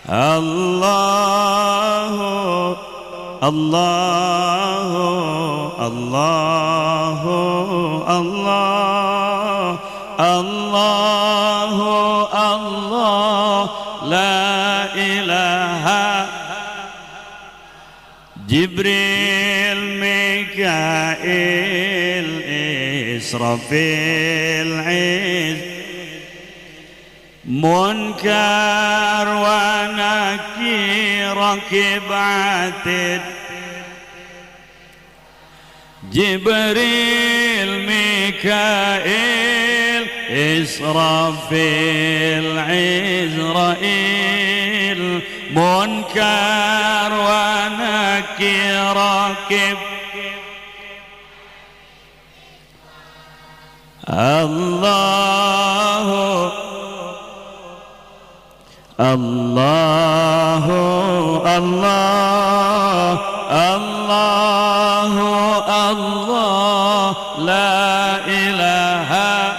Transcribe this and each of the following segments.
Allahu Allahu Allahu Allah Allahu Allah la ilaha Jibril Mikail Israfil Munkar wa Nakir Rakib Atid Jibril Mikail Israfil Izrail Munkar wa Nakir Rakib Allahu Allahu Allah Allahu Allah la ilaha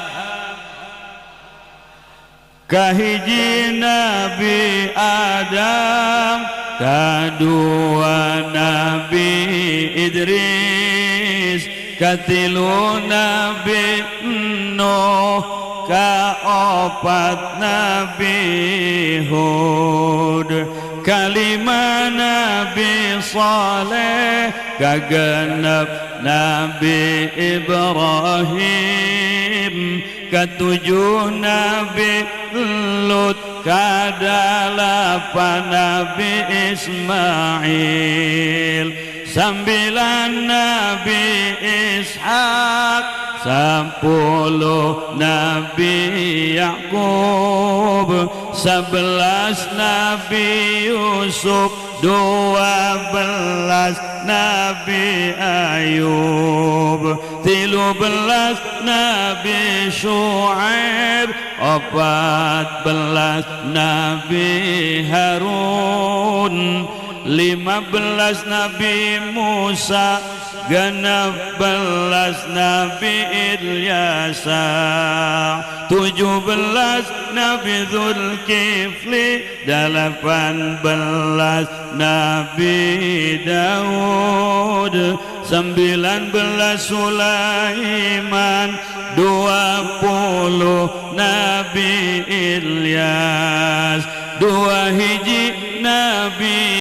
kahiji Nabi Adam kadua Nabi Idris katilu Nabi Nuh kaopat Nabi Hud kalima Nabi Saleh kagenep Nabi Ibrahim katujuh Nabi Lut kadalapan Nabi Ismail sembilan Nabi Ishak sepuluh Nabi Yakub sebelas Nabi Yusuf 12 Nabi Ayub 13 Nabi Syuaib 14 Nabi Harun 15 Nabi Musa 16 Nabi Ilyasa 17 Nabi Zulkifli 18 Nabi Daud 19 Sulaiman 20 Nabi Ilyas 2 hiji Nabi